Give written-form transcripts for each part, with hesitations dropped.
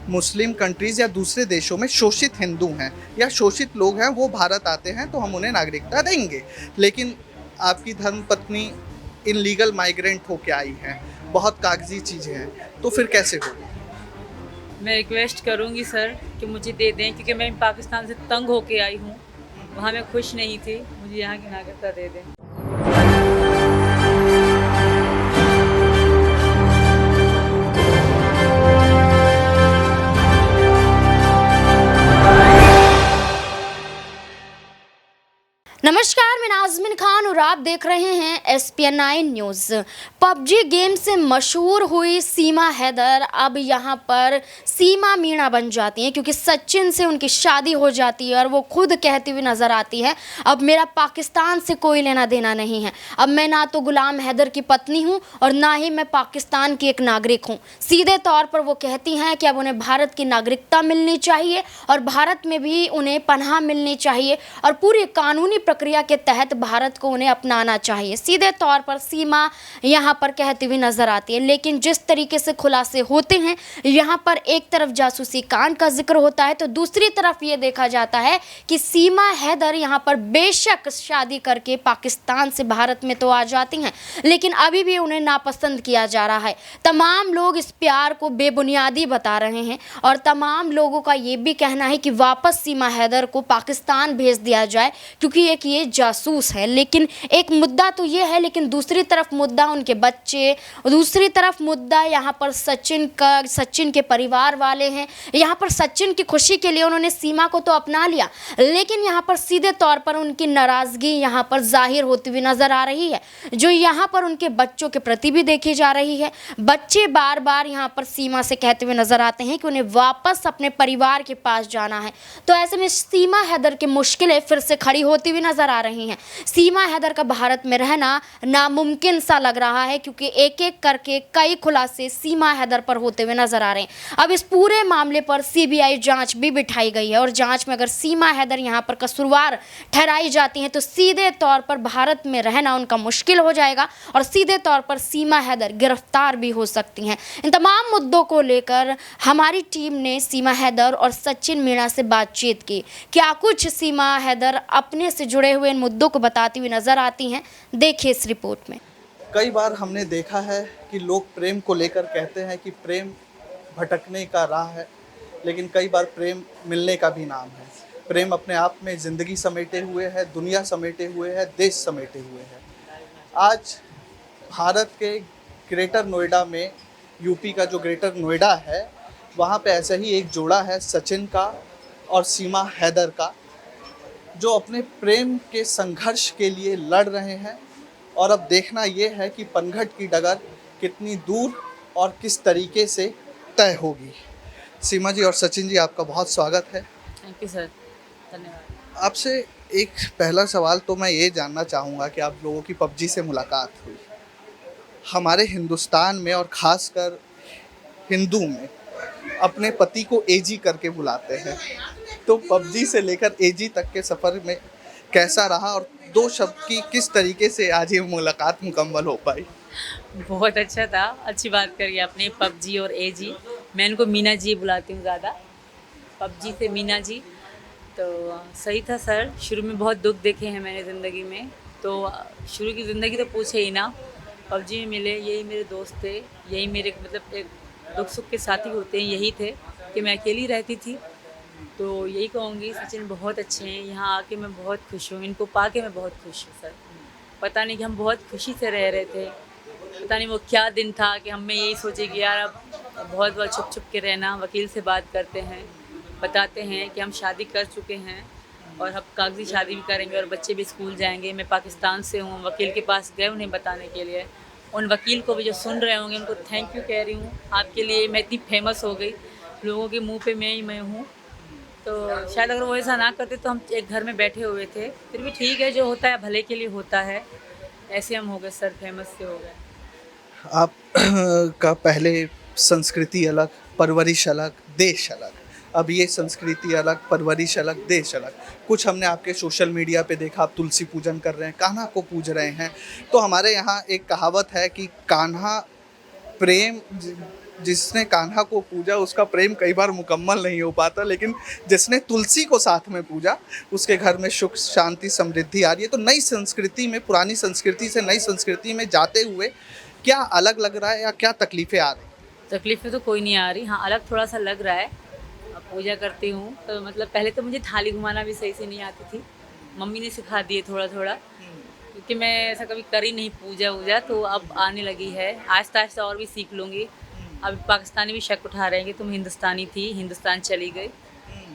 मुस्लिम countries या दूसरे देशों में शोषित हिंदू हैं या शोषित लोग हैं, वो भारत आते हैं तो हम उन्हें नागरिकता देंगे। लेकिन आपकी धर्मपत्नी इल्लीगल माइग्रेंट होके आई हैं, बहुत कागजी चीज़ें हैं, तो फिर कैसे होगा? मैं रिक्वेस्ट करूंगी सर कि मुझे दे दें, क्योंकि मैं पाकिस्तान से तंग होके आई हूँ। वहाँ मैं खुश नहीं थी, मुझे यहाँ की नागरिकता दे दें। नमस्कार, मैं नाज़मीन खान और आप देख रहे हैं SPN9 न्यूज़। पबजी गेम से मशहूर हुई सीमा हैदर अब यहाँ पर सीमा मीणा बन जाती हैं, क्योंकि सचिन से उनकी शादी हो जाती है और वो खुद कहती हुई नज़र आती है, अब मेरा पाकिस्तान से कोई लेना देना नहीं है। अब मैं ना तो गुलाम हैदर की पत्नी हूँ और ना ही मैं पाकिस्तान की एक नागरिक हूँ। सीधे तौर पर वो कहती हैं कि अब उन्हें भारत की नागरिकता मिलनी चाहिए और भारत में भी उन्हें पनाह मिलनी चाहिए और पूरी कानूनी प्रक्रिया के तहत भारत को उन्हें अपनाना चाहिए। सीधे तौर पर सीमा यहाँ पर कहती हुई नजर आती है। लेकिन जिस तरीके से खुलासे होते हैं, यहाँ पर एक तरफ जासूसी कांड का जिक्र होता है तो दूसरी तरफ ये देखा जाता है कि सीमा हैदर यहाँ पर बेशक शादी करके पाकिस्तान से भारत में तो आ जाती हैं, लेकिन अभी भी उन्हें नापसंद किया जा रहा है। तमाम लोग इस प्यार को बेबुनियादी बता रहे हैं और तमाम लोगों का ये भी कहना है कि वापस सीमा हैदर को पाकिस्तान भेज दिया जाए, क्योंकि एक ये जासूस है। लेकिन एक मुद्दा तो ये है, लेकिन दूसरी तरफ मुद्दा उनके बच्चे, दूसरी तरफ मुद्दा यहाँ पर सचिन के परिवार वाले हैं। यहाँ पर सचिन की खुशी के लिए उन्होंने सीमा को तो अपना लिया, लेकिन यहाँ पर सीधे तौर पर उनकी नाराज़गी यहाँ पर जाहिर होती हुई नज़र आ रही है, जो यहाँ पर उनके बच्चों के प्रति भी देखी जा रही है। बच्चे बार बार यहाँ पर सीमा से कहते हुए नज़र आते हैं कि उन्हें वापस अपने परिवार के पास जाना है। तो ऐसे में सीमा हैदर की मुश्किलें फिर से खड़ी होती हुई नज़र आ रही हैं। सीमा हैदर का भारत में रहना नामुमकिन सा लग रहा है, क्योंकि एक एक करके कई खुलासे सीमा हैदर पर होते हुए नजर आ रहे हैं। अब इस पूरे मामले पर CBI जांच भी बिठाई गई है और जांच में अगर सीमा हैदर यहाँ पर कसूरवार ठहराई जाती हैं तो सीधे तौर पर भारत में रहना उनका मुश्किल हो जाएगा और सीधे तौर पर सीमा हैदर गिरफ्तार भी हो सकती हैं। इन तमाम मुद्दों को लेकर हमारी टीम ने सीमा हैदर और सचिन मीणा से बातचीत की। क्या कुछ सीमा हैदर अपने से जुड़े हुए इन मुद्दों को बताती हुई नजर आती हैं, देखिए इस रिपोर्ट में। कई बार हमने देखा है कि लोग प्रेम को लेकर कहते हैं कि प्रेम भटकने का राह है, लेकिन कई बार प्रेम मिलने का भी नाम है। प्रेम अपने आप में ज़िंदगी समेटे हुए है, दुनिया समेटे हुए है, देश समेटे हुए है। आज भारत के ग्रेटर नोएडा में, यूपी का जो ग्रेटर नोएडा है, वहाँ पे ऐसा ही एक जोड़ा है सचिन का और सीमा हैदर का, जो अपने प्रेम के संघर्ष के लिए लड़ रहे हैं। और अब देखना ये है कि पनघट की डगर कितनी दूर और किस तरीके से तय होगी। सीमा जी और सचिन जी, आपका बहुत स्वागत है। थैंक यू सर, धन्यवाद। आपसे एक पहला सवाल तो मैं ये जानना चाहूँगा कि आप लोगों की पबजी से मुलाकात हुई। हमारे हिंदुस्तान में और ख़ासकर हिंदू में अपने पति को एजी करके बुलाते हैं, तो पबजी से लेकर एजी तक के सफ़र में कैसा रहा और दो शब्द की किस तरीके से आज ये मुलाकात मुकम्मल हो पाई? बहुत अच्छा था, अच्छी बात करी आपने। पबजी और एजी, मैं इनको मीना जी बुलाती हूँ ज़्यादा, पबजी से मीना जी। तो सही था सर, शुरू में बहुत दुख देखे हैं मैंने ज़िंदगी में, तो शुरू की ज़िंदगी तो पूछे ही ना। पबजी में मिले, यही मेरे दोस्त थे, यही मेरे मतलब एक दुख सुख के साथी होते हैं, यही थे कि मैं अकेली रहती थी। तो यही कहूँगी, सचिन बहुत अच्छे हैं, यहाँ आके मैं बहुत खुश हूँ, इनको पाके मैं बहुत खुश हूँ सर। पता नहीं कि हम बहुत खुशी से रह रहे थे, पता नहीं वो क्या दिन था कि हम में यही सोचे कि यार अब बहुत बार छुप छुप के रहना। वकील से बात करते हैं, बताते हैं कि हम शादी कर चुके हैं और अब कागजी शादी भी करेंगे और बच्चे भी स्कूल जाएंगे। मैं पाकिस्तान से हूँ, वकील के पास गए उन्हें बताने के लिए। उन वकील को भी जो सुन रहे होंगे उनको थैंक यू कह रही हूँ, आपके लिए मैं इतनी फेमस हो गई, लोगों के मुँह पे मैं हूँ। तो शायद अगर वो ऐसा ना करते तो हम एक घर में बैठे हुए थे। फिर भी ठीक है, जो होता है भले के लिए होता है। ऐसे हम हो गए सर, फेमस से हो गए। आप का पहले संस्कृति अलग, परवरिश अलग, देश अलग। अब ये संस्कृति अलग, परवरिश अलग, देश अलग। कुछ हमने आपके सोशल मीडिया पे देखा, आप तुलसी पूजन कर रहे हैं, कान्हा को पूज रहे हैं। तो हमारे यहाँ एक कहावत है कि कान्हा प्रेम जिसने कान्हा को पूजा उसका प्रेम कई बार मुकम्मल नहीं हो पाता, लेकिन जिसने तुलसी को साथ में पूजा उसके घर में सुख शांति समृद्धि आ रही है। तो नई संस्कृति में, पुरानी संस्कृति से नई संस्कृति में जाते हुए क्या अलग लग रहा है या क्या तकलीफें आ रही? तकलीफ़ें तो कोई नहीं आ रही, हाँ अलग थोड़ा सा लग रहा है। अब पूजा करती हूँ तो मतलब पहले तो मुझे थाली घुमाना भी सही से नहीं आती थी, मम्मी ने सिखा दिए थोड़ा थोड़ा, क्योंकि मैं ऐसा कभी करी नहीं पूजा वूजा, तो अब आने लगी है। आहिस्ता आहिस्ता और भी सीख लूँगी। अभी पाकिस्तानी भी शक उठा रहे हैं कि तुम हिंदुस्तानी थी, हिंदुस्तान चली गई,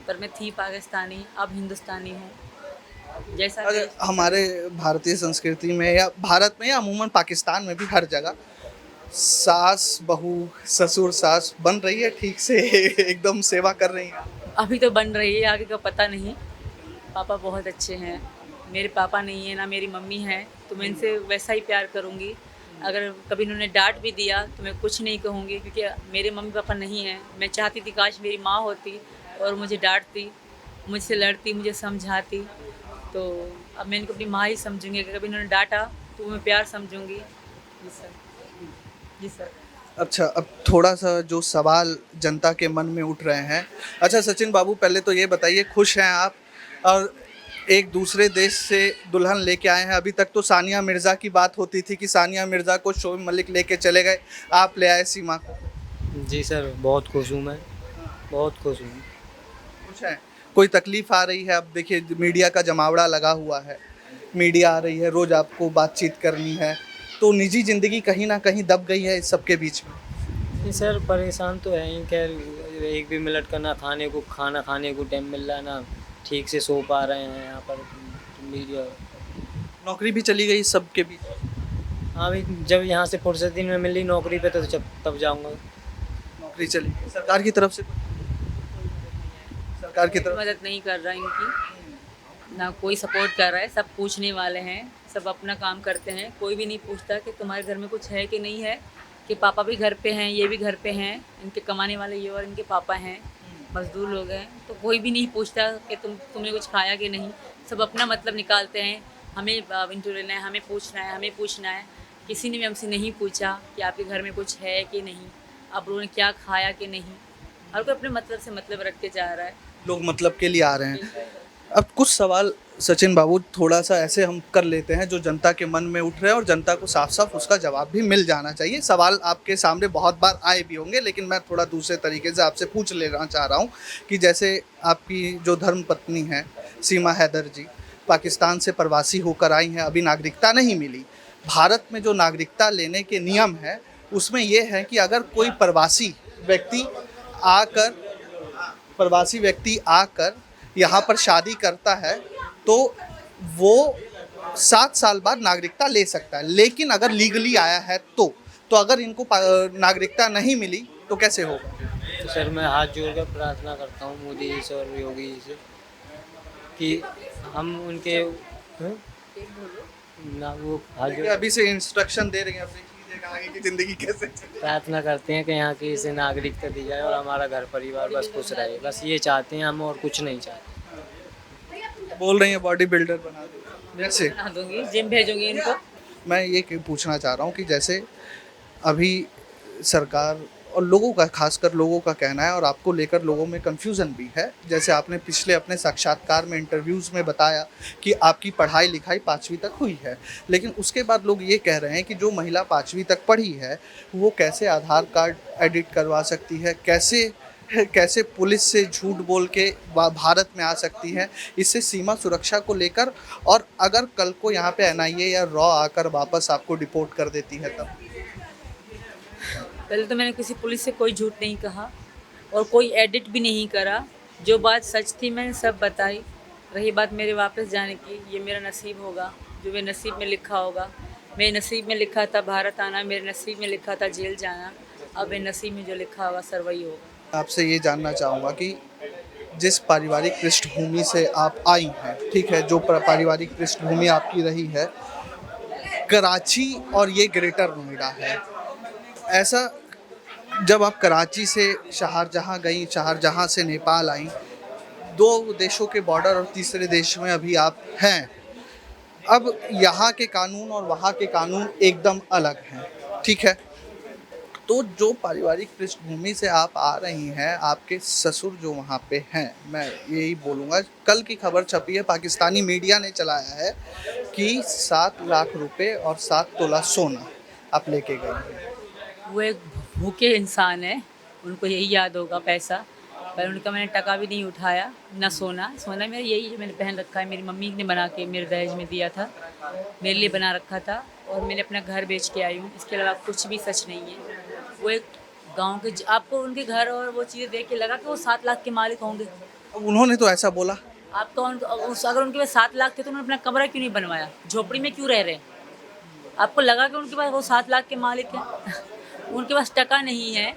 पर मैं थी पाकिस्तानी, अब हिंदुस्तानी हूँ। जैसा अगर हमारे भारतीय संस्कृति में या भारत में या अमूमन पाकिस्तान में भी हर जगह सास बहू ससुर सास बन रही है ठीक से एकदम सेवा कर रही है। अभी तो बन रही है, आगे का पता नहीं। पापा बहुत अच्छे हैं, मेरे पापा नहीं है ना मेरी मम्मी है, तो मैं इनसे वैसा ही प्यार करूँगी। अगर कभी इन्होंने डांट भी दिया तो मैं कुछ नहीं कहूँगी, क्योंकि मेरे मम्मी पापा नहीं हैं। मैं चाहती थी काश मेरी माँ होती और मुझे डांटती, मुझसे लड़ती, मुझे समझाती, तो अब मैं इनको अपनी माँ ही समझूंगी। अगर कभी इन्होंने डांटा तो मैं प्यार समझूंगी। जी सर, जी सर। अच्छा, अब थोड़ा सा जो सवाल जनता के मन में उठ रहे हैं। अच्छा सचिन बाबू, पहले तो ये बताइए, खुश हैं आप? और एक दूसरे देश से दुल्हन लेके आए हैं। अभी तक तो सानिया मिर्ज़ा की बात होती थी कि सानिया मिर्ज़ा को शोएब मलिक लेके चले गए, आप ले आए सीमा को। जी सर, बहुत खुश हूँ मैं, बहुत खुश हूँ। खुश हैं? कोई तकलीफ आ रही है? अब देखिए मीडिया का जमावड़ा लगा हुआ है, मीडिया आ रही है, रोज़ आपको बातचीत करनी है, तो निजी ज़िंदगी कहीं ना कहीं दब गई है इस सब के बीच में। जी सर, परेशान तो है ही। खैर एक भी मिनट का ना खाना खाने को टाइम मिल रहा है, ना ठीक से सो पा रहे हैं यहाँ पर मीडिया। नौकरी भी चली गई इस सब के बीच। हाँ भाई, जब यहाँ से फुर्सत दिन में मिली नौकरी पे तो तब जाऊँगा। नौकरी चली गई, सरकार की तरफ से सरकार की तरफ मदद नहीं कर रहा इनकी, ना कोई सपोर्ट कर रहा है। सब पूछने वाले हैं, सब अपना काम करते हैं, कोई भी नहीं पूछता कि तुम्हारे घर में कुछ है कि नहीं है, कि पापा भी घर पे हैं, ये भी घर पे हैं, इनके कमाने वाले ये और इनके पापा हैं, मजदूर लोग हैं, तो कोई भी नहीं पूछता कि तुमने कुछ खाया कि नहीं। सब अपना मतलब निकालते हैं, हमें इंटरव्यू लेना है, हमें पूछना है, हमें पूछना है। किसी ने भी हमसे नहीं पूछा कि आपके घर में कुछ है कि नहीं, आप लोगों ने क्या खाया कि नहीं। हर कोई अपने मतलब से मतलब रख के जा रहा है। लोग मतलब के लिए आ रहे हैं। अब कुछ सवाल सचिन बाबू थोड़ा सा ऐसे हम कर लेते हैं जो जनता के मन में उठ रहे हैं और जनता को साफ साफ उसका जवाब भी मिल जाना चाहिए। सवाल आपके सामने बहुत बार आए भी होंगे, लेकिन मैं थोड़ा दूसरे तरीके से आपसे पूछ लेना चाह रहा हूँ कि जैसे आपकी जो धर्म पत्नी है सीमा हैदर जी, पाकिस्तान से प्रवासी होकर आई हैं, अभी नागरिकता नहीं मिली। भारत में जो नागरिकता लेने के नियम है उसमें ये है कि अगर कोई प्रवासी व्यक्ति आकर यहाँ पर शादी करता है तो वो 7 साल बाद नागरिकता ले सकता है, लेकिन अगर लीगली आया है तो अगर इनको नागरिकता नहीं मिली तो कैसे होगा? तो सर मैं हाथ जोड़कर प्रार्थना करता हूँ मोदी जी से और योगी जी से कि हम उनके ना वो हाथ जोड़ अभी से इंस्ट्रक्शन दे रही हैं अपनी आगे की जिंदगी कैसे चले। प्रार्थना करते हैं कि यहाँ की इसे नागरिकता दी जाए और हमारा घर परिवार बस खुश रहे, बस ये चाहते हैं हम, और कुछ नहीं चाहते। बोल रही हैं बॉडी बिल्डर बना दो, जैसे बना दूंगी, जिम भेजूंगी इनको। मैं ये पूछना चाह रहा हूँ कि जैसे अभी सरकार और लोगों का, खासकर लोगों का कहना है और आपको लेकर लोगों में कन्फ्यूज़न भी है, जैसे आपने पिछले अपने साक्षात्कार में इंटरव्यूज़ में बताया कि आपकी पढ़ाई लिखाई 5वीं तक हुई है, लेकिन उसके बाद लोग ये कह रहे हैं कि जो महिला 5वीं तक पढ़ी है वो कैसे आधार कार्ड एडिट करवा सकती है, कैसे पुलिस से झूठ बोल के भारत में आ सकती है। इससे सीमा सुरक्षा को लेकर, और अगर कल को यहाँ पे NIA या रॉ आकर वापस आपको डिपोर्ट कर देती है तब? पहले तो मैंने किसी पुलिस से कोई झूठ नहीं कहा और कोई एडिट भी नहीं करा। जो बात सच थी मैंने सब बताई। रही बात मेरे वापस जाने की, ये मेरा नसीब होगा, जो मेरे नसीब में लिखा होगा। मेरे नसीब में लिखा था भारत आना, मेरे नसीब में लिखा था जेल जाना, अब मेरे नसीब में जो लिखा होगा सर वही होगा। आपसे ये जानना चाहूँगा कि जिस पारिवारिक पृष्ठभूमि से आप आई हैं, ठीक है, जो पारिवारिक पृष्ठभूमि आपकी रही है, कराची और ये ग्रेटर नोएडा है, ऐसा जब आप कराची से शाहजहाँ गई, शाहजहाँ से नेपाल आई, 2 देशों के बॉर्डर और तीसरे देश में अभी आप हैं। अब यहाँ के कानून और वहाँ के कानून एकदम अलग हैं, ठीक है। तो जो पारिवारिक पृष्ठभूमि से आप आ रही हैं, आपके ससुर जो वहाँ पे हैं, मैं यही बोलूँगा, कल की खबर छपी है, पाकिस्तानी मीडिया ने चलाया है कि 7 लाख रुपए और 7 तोला सोना आप लेके गई हैं। वो एक भूखे इंसान है, उनको यही याद होगा पैसा, पर उनका मैंने टका भी नहीं उठाया, ना सोना। सोना मेरा यही जो मैंने पहन रखा है, मेरी मम्मी ने बना के मेरे दहेज में दिया था, मेरे लिए बना रखा था, और मैंने अपना घर बेच के आई हूँ। इसके अलावा कुछ भी सच नहीं है। वो एक गांव के, आपको उनके घर और वो चीज़ें देख के लगा कि वो 7 लाख के मालिक होंगे? उन्होंने तो ऐसा बोला। आपका अगर उनके पास 7 लाख थे तो उन्होंने अपना कमरा क्यों नहीं बनवाया? झोपड़ी में क्यों रह रहे हैं? आपको लगा कि उनके पास वो 7 लाख के मालिक हैं? उनके पास टका नहीं है,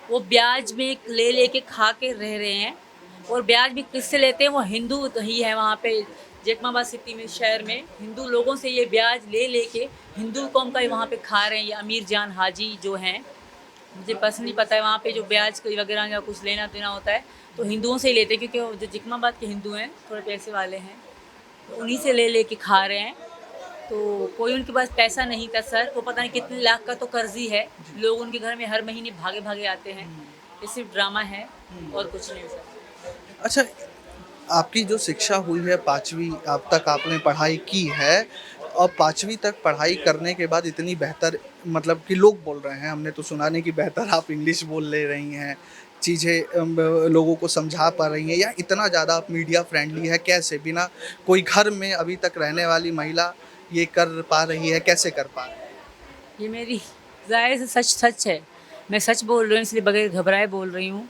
वो ब्याज में ले के खा के रह रहे हैं। और ब्याज भी किससे लेते हैं? वो हिंदू ही है वहाँ पे जैकमाबाद सिटी में, शहर में हिंदू लोगों से ये ब्याज ले के हिंदू कौम का वहाँ पे खा रहे हैं। ये अमीर जान हाजी जो हैं, मुझे पर्सनली पता है, वहाँ पे जो ब्याज वगैरह या कुछ लेना देना होता है तो हिंदुओं से ही लेते हैं, क्योंकि वो जो जैकमाबाद के हिंदू हैं थोड़े पैसे वाले हैं, तो उन्हीं से ले के खा रहे हैं। तो कोई उनके पास पैसा नहीं था सर, वो पता नहीं कितने लाख का तो कर्जी है। लोग उनके घर में हर महीने भागे भागे आते हैं। ये सिर्फ ड्रामा है और कुछ नहीं सर। अच्छा, आपकी जो शिक्षा हुई है 5वीं अब तक आपने पढ़ाई की है, और 5वीं तक पढ़ाई करने के बाद इतनी बेहतर, मतलब कि लोग बोल रहे हैं, हमने तो सुना नहीं कि बेहतर आप इंग्लिश बोल ले रही हैं, चीज़ें लोगों को समझा पा रही हैं, या इतना ज़्यादा आप मीडिया फ्रेंडली है, कैसे बिना कोई घर में अभी तक रहने वाली महिला ये कर पा रही है, कैसे कर पा रही है? ये मेरी ज़ाहिर से सच है, मैं सच बोल रही हूँ, इसलिए बगैर घबराए बोल रही हूँ।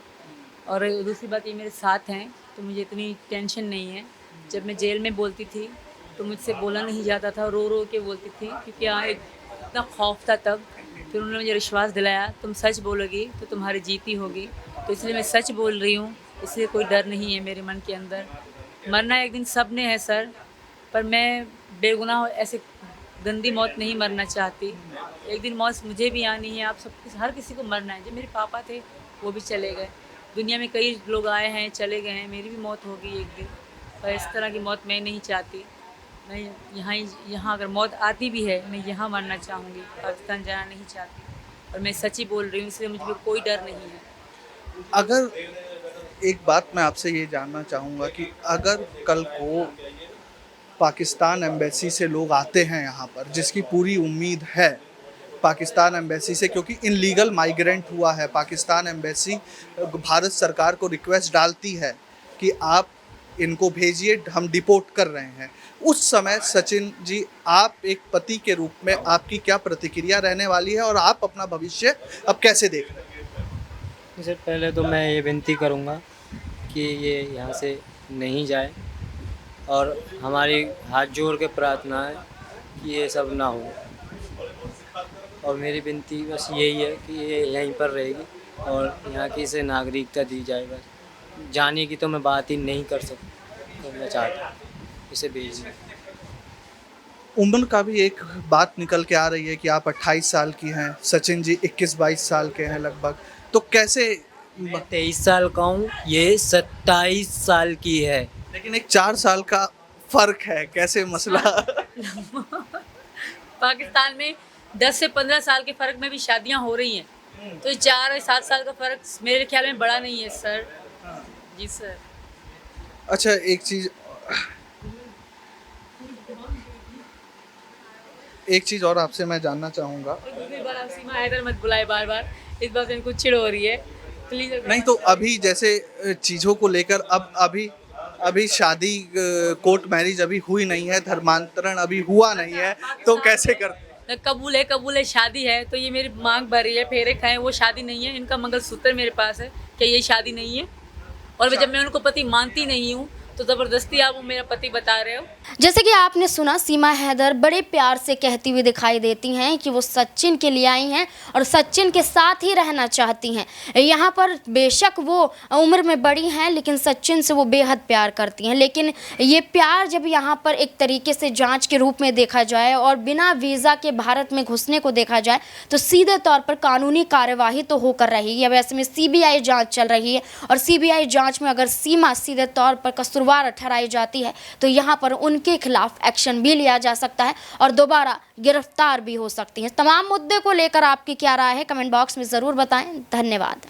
और दूसरी बात, ये मेरे साथ हैं तो मुझे इतनी टेंशन नहीं है। जब मैं जेल में बोलती थी तो मुझसे बोला नहीं जाता था, रो के बोलती थी, क्योंकि यहाँ इतना खौफ था तब। फिर उन्होंने मुझे विश्वास दिलाया, तुम सच बोलोगी तो तुम्हारी जीती होगी। तो इसलिए मैं सच बोल रही हूँ, इसलिए कोई डर नहीं है मेरे मन के अंदर। मरना एक दिन सब ने है सर, पर मैं बेगुनाह ऐसे गंदी मौत नहीं मरना चाहती। एक दिन मौत मुझे भी आनी है, आप सब हर किसी को मरना है। जब मेरे पापा थे वो भी चले गए, दुनिया में कई लोग आए हैं चले गए हैं, मेरी भी मौत होगी एक दिन, पर इस तरह की मौत मैं नहीं चाहती। मैं यहाँ अगर मौत आती भी है, मैं यहाँ मरना चाहूँगी, पाकिस्तान जाना नहीं चाहती। और मैं सच ही बोल रही हूँ, इसलिए मुझे कोई डर नहीं है। अगर एक बात मैं आपसे ये जानना चाहूँगा कि अगर कल को पाकिस्तान एम्बेसी से लोग आते हैं यहाँ पर, जिसकी पूरी उम्मीद है पाकिस्तान एम्बेसी से, क्योंकि इनलीगल माइग्रेंट हुआ है, पाकिस्तान एम्बेसी भारत सरकार को रिक्वेस्ट डालती है कि आप इनको भेजिए, हम डिपोर्ट कर रहे हैं। उस समय सचिन जी, आप एक पति के रूप में आपकी क्या प्रतिक्रिया रहने वाली है, और आप अपना भविष्य अब कैसे देख रहे हैं? सर, पहले तो मैं ये विनती करूँगा कि ये यहाँ से नहीं जाए, और हमारी हाथ जोड़ के प्रार्थना है कि ये सब ना हो। और मेरी विनती बस यही है कि ये यहीं पर रहेगी और यहाँ की इसे नागरिकता दी जाए। बस जाने की तो मैं बात ही नहीं कर करना चाहता, इसे भेजना। उम्र का भी एक बात निकल के आ रही है कि आप 28 साल की हैं, सचिन जी 21-22 साल के हैं लगभग, तो कैसे? मैं 23 साल का हूँ, ये 27 साल की है, लेकिन एक 4 साल का फर्क है, कैसे मसला? पाकिस्तान में 10 से 15 साल के फ़र्क में भी शादियां हो रही हैं, तो 4 और 7 साल का फ़र्क मेरे ख्याल में बड़ा नहीं है सर। जी सर। अच्छा, एक चीज़ और आपसे मैं जानना चाहूँगा। दूसरी बार आप सीमा हैदर मत बुलाए बार बार, इस बात से इनको चिढ़ हो रही है, प्लीज़। नहीं तो अभी जैसे चीज़ों को लेकर अभी शादी, कोर्ट मैरिज अभी हुई नहीं है, धर्मांतरण अभी हुआ नहीं है, तो कैसे कर? कबूल है, शादी है तो ये मेरी मांग भर रही है, फेरे खाएं, वो शादी नहीं है। इनका मंगलसूत्र मेरे पास है, क्या ये शादी नहीं है? और जब मैं उनको पति मानती नहीं हूँ तो ज़बरदस्ती आप मेरा पति बता रहे हो। जैसे कि आपने सुना, सीमा हैदर बड़े प्यार से कहती हुई दिखाई देती हैं कि वो सचिन के लिए आई हैं और सचिन के साथ ही रहना चाहती हैं। यहाँ पर बेशक वो उम्र में बड़ी हैं, लेकिन सचिन से वो बेहद प्यार करती हैं। लेकिन ये प्यार जब यहाँ पर एक तरीके से जांच के रूप में देखा जाए और बिना वीज़ा के भारत में घुसने को देखा जाए, तो सीधे तौर पर कानूनी कार्यवाही तो होकर रही है। वैसे में CBI जाँच चल रही है, और CBI जाँच में अगर सीमा सीधे तौर पर कसूर कसूरवार ठहराई जाती है तो यहाँ पर उनके खिलाफ एक्शन भी लिया जा सकता है और दोबारा गिरफ्तार भी हो सकती हैं। तमाम मुद्दे को लेकर आपकी क्या राय है, कमेंट बॉक्स में ज़रूर बताएं। धन्यवाद।